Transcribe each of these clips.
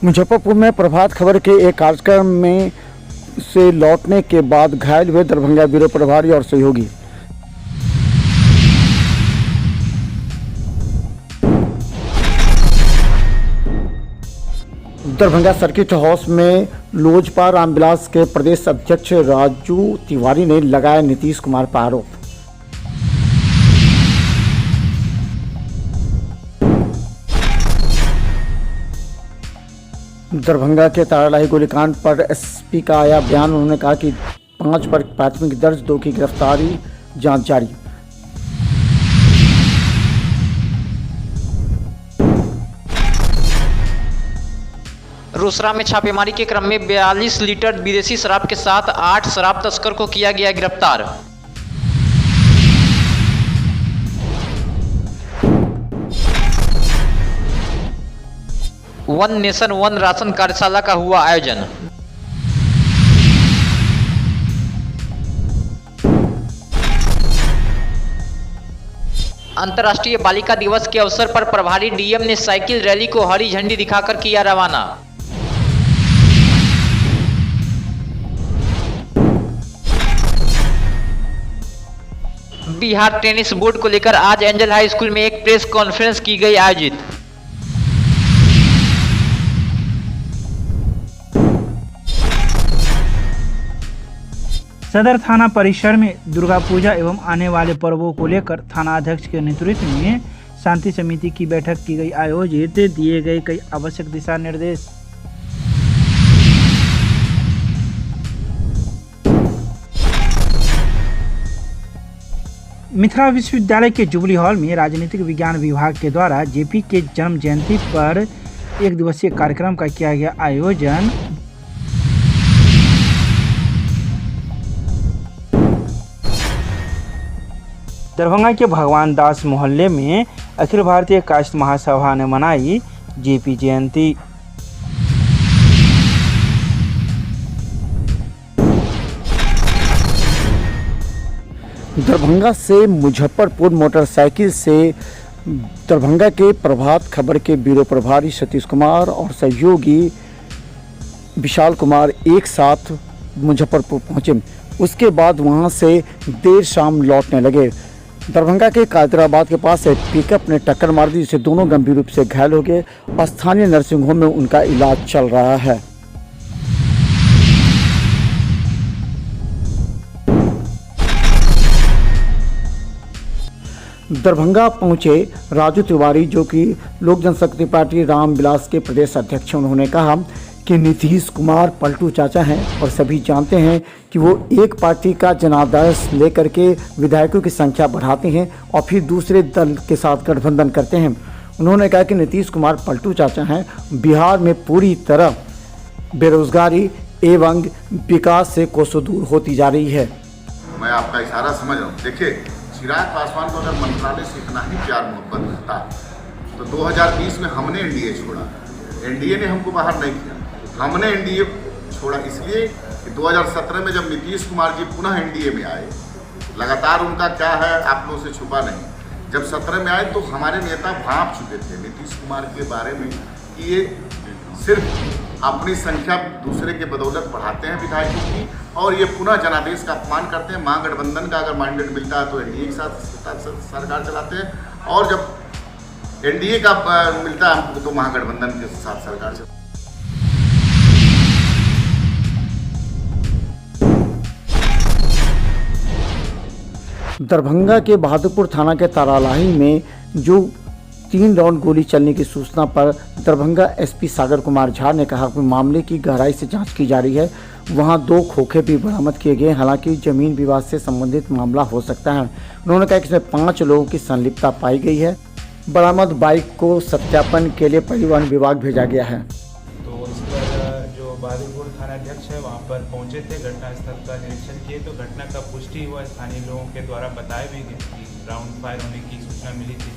मुजफ्फरपुर में प्रभात खबर के एक कार्यक्रम में से लौटने के बाद घायल हुए दरभंगा ब्यूरो प्रभारी और सहयोगी। दरभंगा सर्किट हाउस में लोजपा रामविलास के प्रदेश अध्यक्ष राजू तिवारी ने लगाया नीतीश कुमार पर आरोप। दरभंगा के तारालाही गोलीकांड पर एसपी का आया बयान। उन्होंने कहा कि 5 पर प्राथमिकी दर्ज, 2 की गिरफ्तारी, जांच जारी। रोसड़ा में छापेमारी के क्रम में 42 लीटर विदेशी शराब के साथ 8 शराब तस्कर को किया गया गिरफ्तार। वन नेशन वन राशन कार्यशाला का हुआ आयोजन। अंतर्राष्ट्रीय बालिका दिवस के अवसर पर प्रभारी डीएम ने साइकिल रैली को हरी झंडी दिखाकर किया रवाना। बिहार टेनिस बोर्ड को लेकर आज एंजल हाई स्कूल में एक प्रेस कॉन्फ्रेंस की गई आयोजित। सदर थाना परिसर में दुर्गा पूजा एवं आने वाले पर्वों को लेकर थानाध्यक्ष के नेतृत्व में शांति समिति की बैठक की गई आयोजित। दिए गए कई आवश्यक दिशा निर्देश। मिथिला विश्वविद्यालय के जुबली हॉल में राजनीतिक विज्ञान विभाग के द्वारा जेपी के जन्म जयंती पर 1 दिवसीय कार्यक्रम का किया गया आयोजन। दरभंगा के भगवान दास मोहल्ले में अखिल भारतीय कायस्थ महासभा ने मनाई जेपी जयंती। दरभंगा से मुजफ्फरपुर मोटरसाइकिल से दरभंगा के प्रभात खबर के ब्यूरो प्रभारी सतीश कुमार और सहयोगी विशाल कुमार एक साथ मुजफ्फरपुर पहुंचे। उसके बाद वहां से देर शाम लौटने लगे। दरभंगा के कादराबाद के पास एक पिकअप ने टक्कर मार दी, जिससे दोनों गंभीर रूप से घायल हो गए और स्थानीय नर्सिंग होम में उनका इलाज चल रहा है। दरभंगा पहुंचे राजू तिवारी, जो कि लोक जनशक्ति पार्टी रामविलास के प्रदेश अध्यक्ष हैं। उन्होंने कहा कि नीतीश कुमार पलटू चाचा हैं और सभी जानते हैं कि वो एक पार्टी का जनादेश लेकर के विधायकों की संख्या बढ़ाते हैं और फिर दूसरे दल के साथ गठबंधन करते हैं। उन्होंने कहा कि नीतीश कुमार पलटू चाचा हैं। बिहार में पूरी तरह बेरोजगारी एवं विकास से कोसों दूर होती जा रही है। मैं आपका इशारा समझ रहा हूँ। देखिए, चिराग पासवान को अगर मंत्रालय से इतना ही प्यार मोहब्बत रहता तो 2020 में हमने एनडीए छोड़ा। एनडीए ने हमको बाहर नहीं किया, हमने एनडीए छोड़ा इसलिए कि 2017 में जब नीतीश कुमार जी पुनः एनडीए में आए, लगातार उनका क्या है आप लोगों से छुपा नहीं। जब 17 में आए तो हमारे नेता भांप चुके थे नीतीश कुमार के बारे में कि ये सिर्फ अपनी संख्या दूसरे के बदौलत बढ़ाते हैं विधायकों की, और ये पुनः जनादेश का अपमान करते हैं। महागठबंधन का अगर मैंडेट मिलता है तो एनडीए के साथ सरकार चलाते हैं, और जब एनडीए का मिलता है हमको तो महागठबंधन के साथ सरकार चलाते हैं। दरभंगा के बहादुरपुर थाना के तारालाही में जो 3 राउंड गोली चलने की सूचना पर दरभंगा एसपी सागर कुमार झा ने कहा कि मामले की गहराई से जांच की जा रही है। वहां 2 खोखे भी बरामद किए गए। हालांकि जमीन विवाद से संबंधित मामला हो सकता है। उन्होंने कहा कि इसमें 5 लोगों की संलिप्तता पाई गई है। बरामद बाइक को सत्यापन के लिए परिवहन विभाग भेजा गया है। तो उस पर जो बहादुरपुर थानाध्यक्ष है वहाँ पर पहुँचे थे, घटनास्थल का निरीक्षण किए तो घटना का पुष्टि हुआ। स्थानीय लोगों के द्वारा बताया भी गया कि राउंड फायर होने की सूचना मिली थी।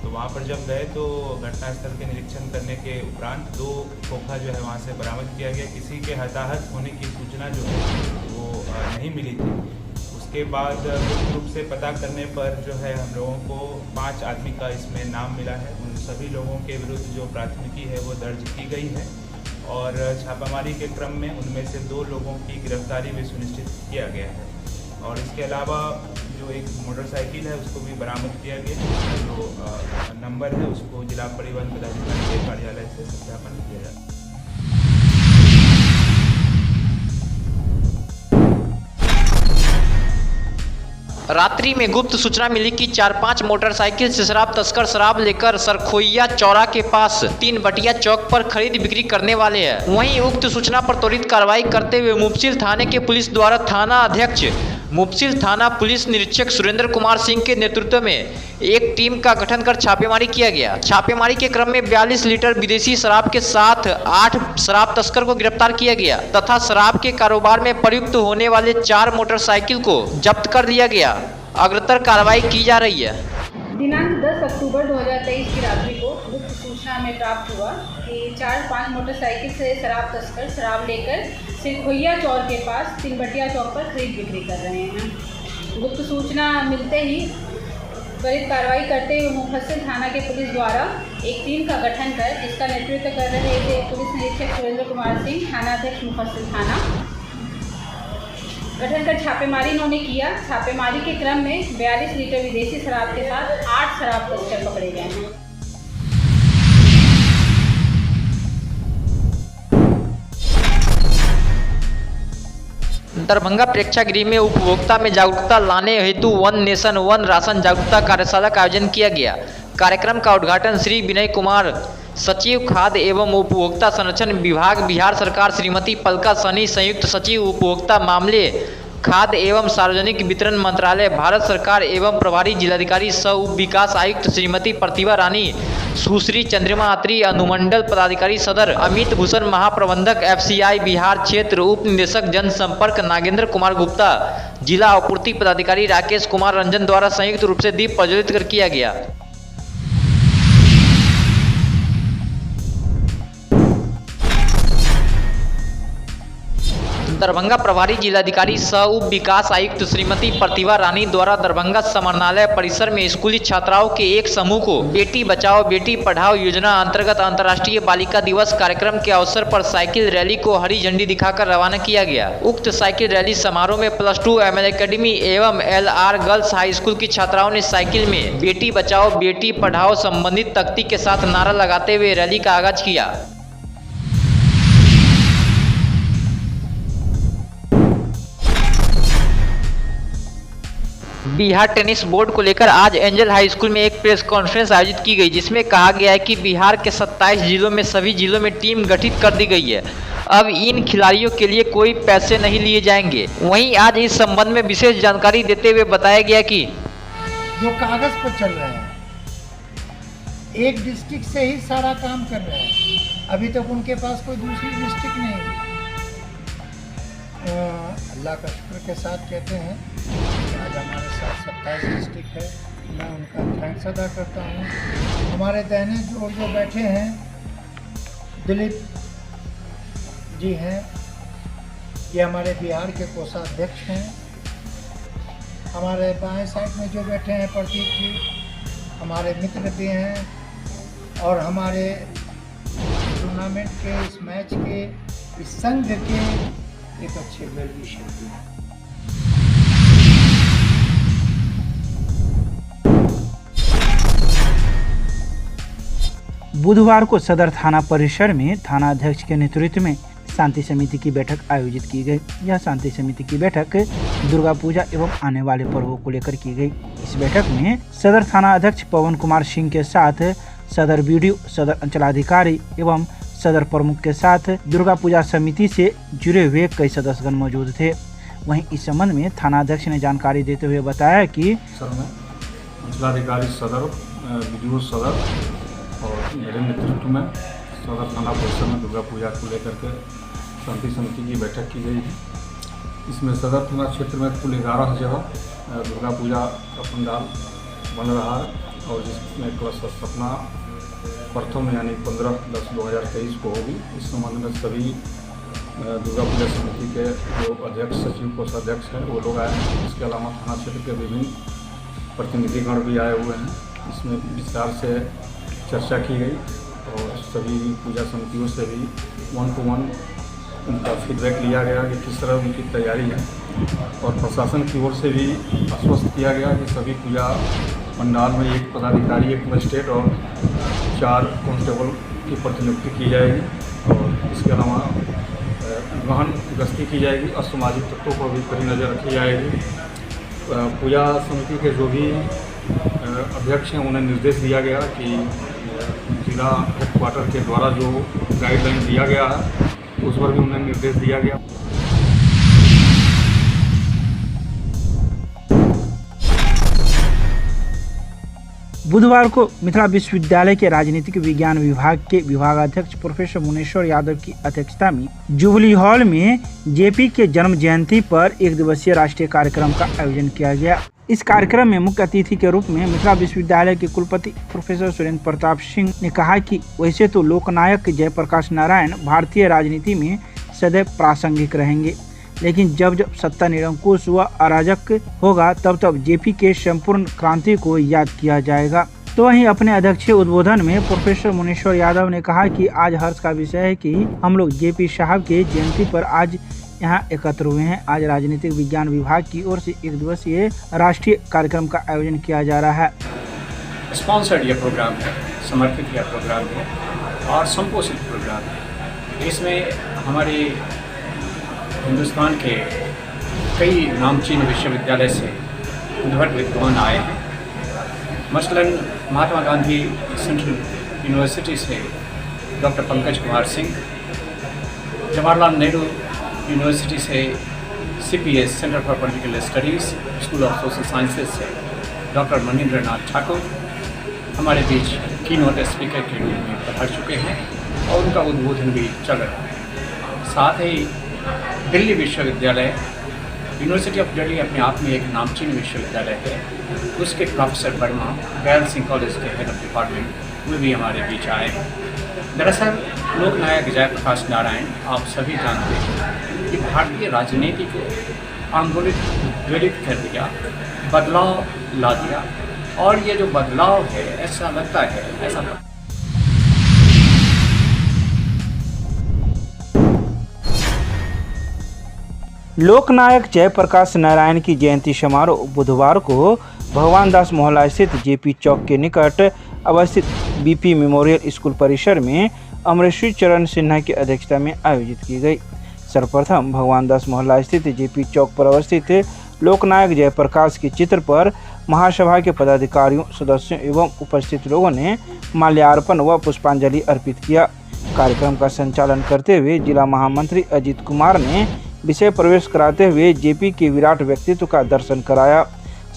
तो वहाँ पर जब गए तो घटनास्थल के निरीक्षण करने के उपरांत 2 खोखा जो है वहाँ से बरामद किया गया। किसी के हताहत होने की सूचना जो है वो नहीं मिली थी। उसके बाद गुप्त रूप से पता करने पर जो है हम लोगों को 5 आदमी का इसमें नाम मिला है। उन सभी लोगों के विरुद्ध जो प्राथमिकी है वो दर्ज की गई है और छापामारी के क्रम में उनमें से 2 लोगों की गिरफ्तारी भी सुनिश्चित किया गया है। और इसके अलावा जो एक मोटरसाइकिल है उसको भी बरामद किया गया है। जो नंबर है उसको जिला परिवहन पदाधिकारी के कार्यालय से सत्यापन किया जाए। रात्रि में गुप्त सूचना मिली कि 4-5 मोटरसाइकिल से शराब तस्कर शराब लेकर सरखोइया चौरा के पास 3 बटिया चौक पर खरीद बिक्री करने वाले हैं। वहीं उक्त सूचना पर त्वरित कार्रवाई करते हुए मुफस्सिल थाने के पुलिस द्वारा थाना अध्यक्ष मुफस्सिल थाना पुलिस निरीक्षक सुरेंद्र कुमार सिंह के नेतृत्व में एक टीम का गठन कर छापेमारी किया गया। छापेमारी के क्रम में 42 लीटर विदेशी शराब के साथ 8 शराब तस्कर को गिरफ्तार किया गया तथा शराब के कारोबार में प्रयुक्त होने वाले 4 मोटरसाइकिल को जब्त कर लिया गया। अग्रतर कार्रवाई की जा रही है। दिनांक 10 अक्टूबर 2023 की रात्रि को गुप्त सूचना में प्राप्त हुआ कि 4-5 मोटरसाइकिल से शराब तस्कर शराब लेकर सिरखोइया चौर के पास 3 बटिया चौक पर खरीद बिक्री कर रहे हैं। गुप्त सूचना मिलते ही त्वरित कार्रवाई करते हुए मुफस्सिल थाना के पुलिस द्वारा एक टीम का गठन कर जिसका नेतृत्व कर रहे थे पुलिस निरीक्षक सुरेंद्र कुमार सिंह, थाना अध्यक्ष मुफस्सिल थाना, गठन कर छापेमारी इन्होंने किया। छापेमारी के क्रम में 42 लीटर विदेशी शराब के साथ 8 शराब तस्कर पकड़े गए हैं। दरभंगा प्रेक्षागृह में उपभोक्ता में जागरूकता लाने हेतु वन नेशन वन राशन जागरूकता कार्यशाला का आयोजन किया गया। कार्यक्रम का उद्घाटन श्री विनय कुमार, सचिव खाद्य एवं उपभोक्ता संरक्षण विभाग, बिहार सरकार, श्रीमती पलका सनी, संयुक्त सचिव उपभोक्ता मामले, खाद्य एवं सार्वजनिक वितरण मंत्रालय, भारत सरकार एवं प्रभारी जिलाधिकारी सह उप विकास आयुक्त श्रीमती प्रतिभा रानी, सुश्री चंद्रिमा अत्री, अनुमंडल पदाधिकारी सदर अमित भूषण, महाप्रबंधक FCI बिहार क्षेत्र, उप निदेशक जनसंपर्क नागेंद्र कुमार गुप्ता, जिला आपूर्ति पदाधिकारी राकेश कुमार रंजन द्वारा संयुक्त रूप से दीप प्रज्वलित कर किया गया। दरभंगा प्रभारी जिलाधिकारी सह उप विकास आयुक्त श्रीमती प्रतिभा रानी द्वारा दरभंगा समरणालय परिसर में स्कूली छात्राओं के एक समूह को बेटी बचाओ बेटी पढ़ाओ योजना अंतर्गत अंतर्राष्ट्रीय बालिका दिवस कार्यक्रम के अवसर पर साइकिल रैली को हरी झंडी दिखाकर रवाना किया गया। उक्त साइकिल रैली समारोह में +2 ML एकेडमी एवं LR गर्ल्स हाई स्कूल की छात्राओं ने साइकिल में बेटी बचाओ बेटी पढ़ाओ संबंधित तख्ती के साथ नारा लगाते हुए रैली का आगाज किया। बिहार टेनिस बोर्ड को लेकर आज एंजल हाई स्कूल में एक प्रेस कॉन्फ्रेंस आयोजित की गई, जिसमें कहा गया है कि बिहार के 27 जिलों में सभी जिलों में टीम गठित कर दी गई है। अब इन खिलाड़ियों के लिए कोई पैसे नहीं लिए जाएंगे। वहीं आज इस संबंध में विशेष जानकारी देते हुए बताया गया कि जो कागज पर चल रहे हैं, एक डिस्ट्रिक्ट से ही सारा काम कर रहे हैं, अभी तक उनके पास कोई दूसरी डिस्ट्रिक्ट नहीं। अल्लाह का शुक्र के साथ कहते हैं आज हमारे साथ 27 डिस्ट्रिक्ट है, मैं उनका थैंक्स अदा करता हूँ। हमारे दाहिने जोर जो बैठे हैं दिलीप जी हैं, ये हमारे बिहार के कोषाध्यक्ष हैं। हमारे बाएं साइड में जो बैठे हैं प्रदीप जी, हमारे मित्र भी हैं और हमारे टूर्नामेंट के इस मैच के इस संघ के एक अच्छे वेलविशर भी हैं। बुधवार को सदर थाना परिसर में थाना अध्यक्ष के नेतृत्व में शांति समिति की बैठक आयोजित की गई। यह शांति समिति की बैठक दुर्गा पूजा एवं आने वाले पर्वों को लेकर की गई। इस बैठक में सदर थाना अध्यक्ष पवन कुमार सिंह के साथ सदर BDO, सदर अंचलाधिकारी एवं सदर प्रमुख के साथ दुर्गा पूजा समिति से जुड़े हुए कई सदस्यगण मौजूद थे। वहीं इस संबंध में थाना अध्यक्ष ने जानकारी देते हुए बताया कि अंचलाधिकारी सदर, BDO सदर और मेरे नेतृत्व में सदर थाना परिसर में दुर्गा पूजा को लेकर के शांति समिति की बैठक की गई है। इसमें सदर थाना क्षेत्र में कुल 11 जगह दुर्गा पूजा का पंडाल बन रहा है और जिसमें क्लस्टर स्थापना प्रथम यानी 15/10/2023 को होगी। इस संबंध में सभी दुर्गा पूजा समिति के जो अध्यक्ष, सचिव, कोषाध्यक्ष हैं वो लोग आए हैं। इसके अलावा थाना क्षेत्र के विभिन्न प्रतिनिधिगण भी आए हुए हैं। इसमें विस्तार से चर्चा की गई और सभी पूजा समितियों से भी 1-to-1 उनका फीडबैक लिया गया कि किस तरह उनकी तैयारी है, और प्रशासन की ओर से भी आश्वस्त किया गया कि सभी पूजा पंडाल में एक पदाधिकारी, एक मजिस्ट्रेट और 4 कांस्टेबल की प्रतिनियुक्ति की जाएगी, और इसके अलावा गहन गश्ती की जाएगी, असामाजिक तत्वों पर भी कड़ी नज़र रखी जाएगी। पूजा समिति के जो भी अध्यक्ष हैं उन्हें निर्देश दिया गया कि जिला हेडक्वार्टर के द्वारा जो गाइडलाइन दिया गया है उस पर भी उन्हें निर्देश दिया गया। बुधवार को मिथिला विश्वविद्यालय के राजनीतिक विज्ञान विभाग के विभागाध्यक्ष प्रोफेसर मुनेश्वर यादव की अध्यक्षता में जुबली हॉल में जेपी के जन्म जयंती पर 1 दिवसीय राष्ट्रीय कार्यक्रम का आयोजन किया गया। इस कार्यक्रम में मुख्य अतिथि के रूप में मिथिला विश्वविद्यालय के कुलपति प्रोफेसर सुरेंद्र प्रताप सिंह ने कहा कि वैसे तो लोकनायक जयप्रकाश नारायण भारतीय राजनीति में सदैव प्रासंगिक रहेंगे, लेकिन जब जब सत्ता निरंकुश व अराजक होगा तब जेपी के संपूर्ण क्रांति को याद किया जाएगा। तो वहीं अपने अध्यक्षीय उद्बोधन में प्रोफेसर मुनेश्वर यादव ने कहा कि आज हर्ष का विषय है कि हम लोग जेपी साहब के जयंती पर आज यहाँ एकत्र हुए हैं। आज राजनीतिक विज्ञान विभाग की ओर से 1 दिवसीय राष्ट्रीय कार्यक्रम का आयोजन किया जा रहा है। स्पॉन्सर्ड यह प्रोग्राम है, समर्पित यह प्रोग्राम है और संपोषित प्रोग्राम है। इसमें हमारे हिंदुस्तान के कई नामचीन विश्वविद्यालय से उद्भट विद्वान आए हैं। मसलन महात्मा गांधी सेंट्रल यूनिवर्सिटी से डॉक्टर पंकज कुमार सिंह, जवाहरलाल नेहरू यूनिवर्सिटी से CPS centre for political studies school of social sciences से डॉक्टर मनीन्द्र नाथ ठाकुर हमारे बीच कीनोट स्पीकर के रूप में पधार चुके हैं और उनका उद्बोधन भी चल रहा है। साथ ही दिल्ली विश्वविद्यालय, यूनिवर्सिटी ऑफ दिल्ली अपने आप में एक नामचीन विश्वविद्यालय है, उसके प्रोफेसर वर्मा दयाल सिंह कॉलेज के हेड ऑफ डिपार्टमेंट वे भी हमारे बीच आए हैं। दरअसल लोकनायक जयप्रकाश नारायण आप सभी जानते हैं कि भारतीय राजनीति को आंदोलित ज्वलित कर दिया, बदलाव ला दिया, और ये जो बदलाव है ऐसा लगता है ऐसा लोकनायक जयप्रकाश नारायण की जयंती समारोह बुधवार को भगवान दास मोहल्ला स्थित जेपी चौक के निकट अवस्थित बीपी मेमोरियल स्कूल परिसर में अमरेश्वरी चरण सिन्हा की अध्यक्षता में आयोजित की गई। सर्वप्रथम भगवान दास मोहल्ला स्थित जेपी चौक पर अवस्थित लोकनायक जयप्रकाश के चित्र पर महासभा के पदाधिकारियों, सदस्यों एवं उपस्थित लोगों ने माल्यार्पण व पुष्पांजलि अर्पित किया। कार्यक्रम का संचालन करते हुए जिला महामंत्री अजीत कुमार ने विषय प्रवेश कराते हुए जेपी के विराट व्यक्तित्व का दर्शन कराया।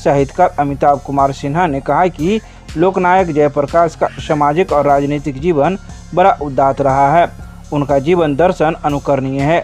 साहित्यकार अमिताभ कुमार सिन्हा ने कहा कि लोकनायक जयप्रकाश का सामाजिक और राजनीतिक जीवन बड़ा उदात्त रहा है। उनका जीवन दर्शन अनुकरणीय है।